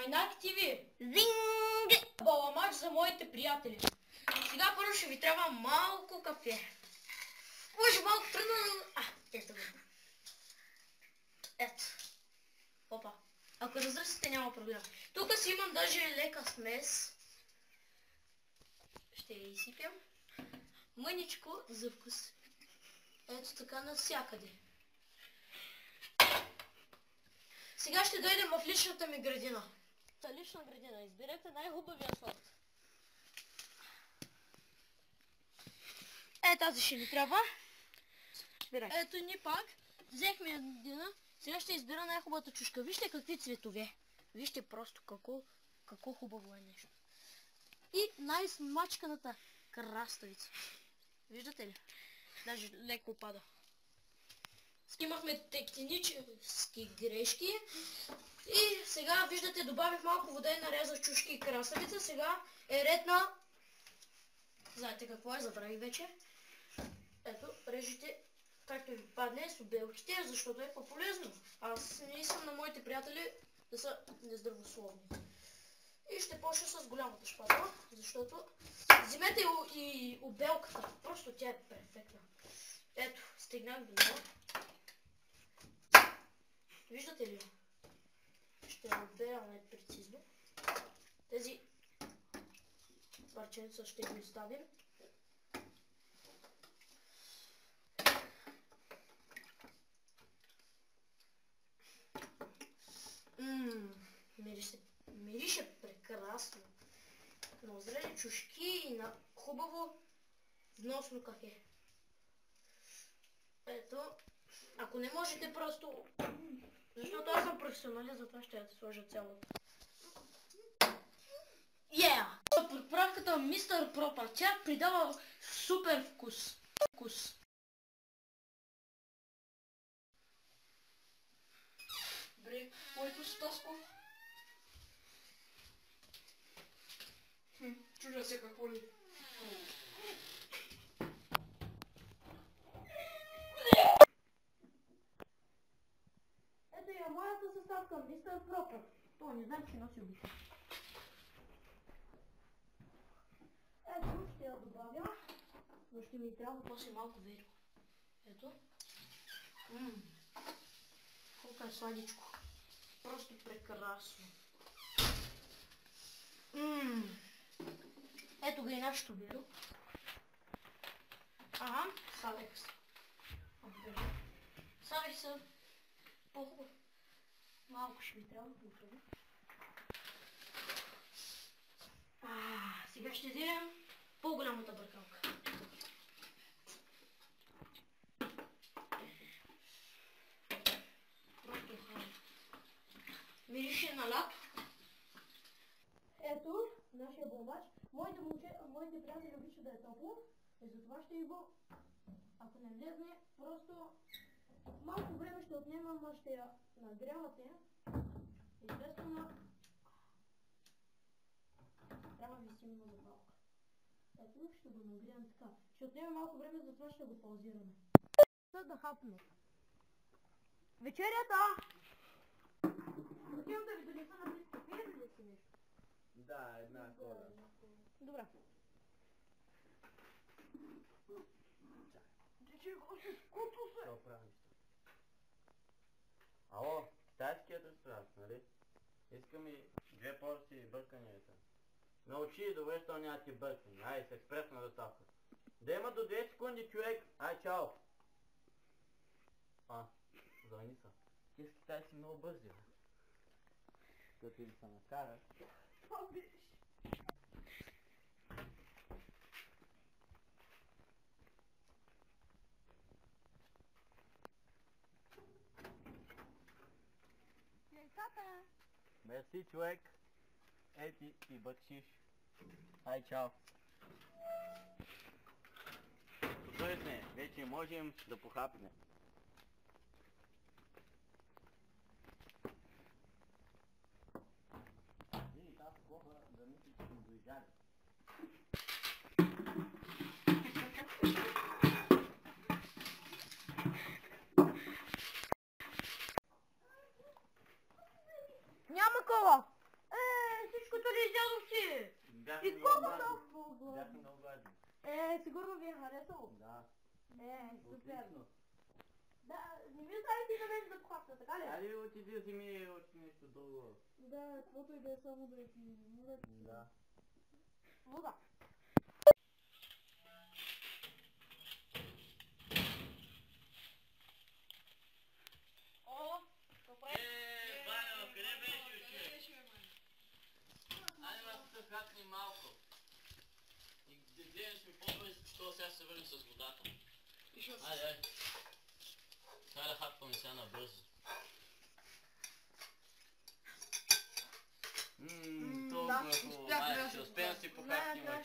Майнак ТВ. Зинг! Баламач за моите приятели. Сега първо ще ви трябва малко кафе. Може малко тръгна. Ето го. Ето. Опа. Ако разръсите, няма проблем. Тук си имам даже лека смес. Ще я изсипям. Мъничко за вкус. Ето така навсякъде. Сега ще дойдем в личната ми градина. Лична градина. Изберете най-хубавия сорт. Тази ще ни трябва. Ето ни пак. Взехме една. Сега ще избера най-хубавата чушка. Вижте какви цветове. Вижте просто какво хубаво е нещо. И най-смачканата краставица. Виждате ли? Даже леко пада. Имахме тектонически грешки. И сега виждате, добавих малко вода и нарязах чушки и краставица. Сега е ред на... Знаете какво е? Забравих вече. Ето, режете както ви падне с обелките, защото е по-полезно. Аз не искам на моите приятели да са нездравословни. И ще почна с голямата шпатела, защото вземете и обелката. Просто тя е перфектна. Ето, стигнах до нея. Виждате ли? Ще я обея най-прецизно. Тези парченца ще ги оставим. Мирише прекрасно. На озрели чушки и на хубаво вносно кафе. Ето, ако не можете просто... Защото аз съм професионалист, затова ще я сложа цялото. Подправката Мистер Пропър. Тя придава супер вкус. Добре, който Стасков. Чужа се какво ли. Ето я моята съставка, Мистер Пропър. То не знам, че носи обича. Ето, ще я добавя. Но ще ми трябва после малко вериго. Ето. Колко е сладичко. Просто прекрасно. Ето го и нашето вериго. Савех се. Савех се по-хубаво. Малко ще ми трябва по-хубаво. Сега ще вземем по-голямата бъркалка. Просто мирише на лято. Ето нашия бомбач. Моите приятели обичат да е топло. И затова ще го... Ако не влезне, просто малко време ще отнема, но ще я нагрявате. Естествено, трябва да ви силна запалка. Ето ще го нагреем така. Ще отнема малко време, затова ще го паузираме. Да хапне. Вечерята! Отивам да ви донеса на близко. Пиете ли си нещо? Да, една кола. Добре. Какво правиш? Ало, китайският ресторант, нали? Искам и 2 порции бърканията. Научи, добре, що няма ти бъркани. Ай, с експресна доставка. Да има до 2 секунди, човек. Ай, чао. Звъни са. Ти с китайци много бързи, бе. Като им се накара. Мерси, човек. Ей ти бъкшиш. Ай, чао. Добре, вече можем да похапнем. Виж, аз плохо да мисля, че съм доизжали. Няма кола! Супер. Отлично. Да, не ми остави ти да беше за кухата, така ли? Айде отиди вземи още нещо друго. Да, каквото и да е, само да е ти. Да. Вода. О, добре. Ваня, къде беше, човек? Айде ма тук хапни малко. И гледаш ми по-бързо, защото сега ще се върнем с водата. Айде, айде. Трябва да хапваме сега набързо. Толкова хубаво, май, ще успеем да си похапнем.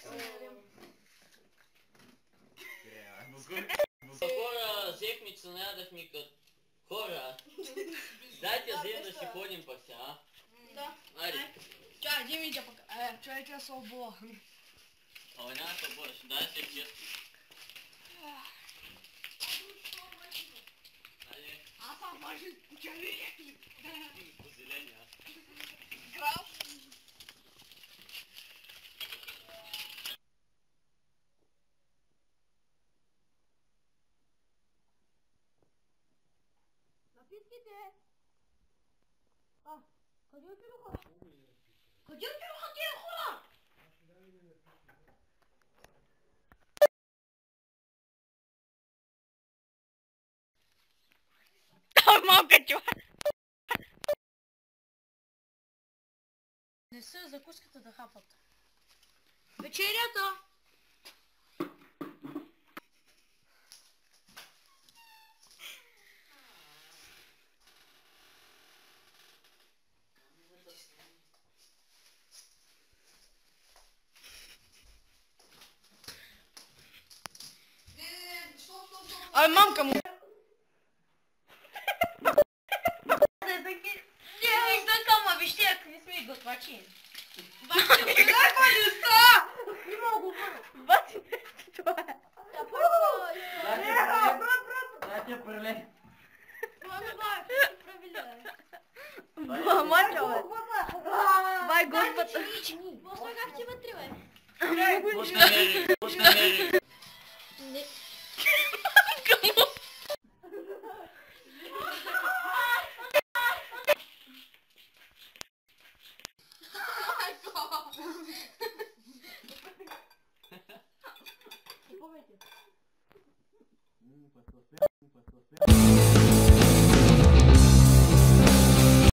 Хора, взехме, че наядахме като хора. Дайте да вземем да си ходим пък сега. Да. Айде. Чай, Димите пък. Човече се обула. Ама няма да бъдеш, дай се често. Айде. Аз съм важен човек. По зеления. Граф. Напитките! Къде отидоха? Къде отидоха тия хора? Малка чува. Не са закуската да хапат. Вечерята! Ай, мамка му! Не, изтъкама, вижте, какви сме готвачи. Бати, дай палиста! Има го бати, това е. Дайте преле. Мачо, бе. Бай, господа. После как ти вътре, бе? Пусна мери. Не. Помните?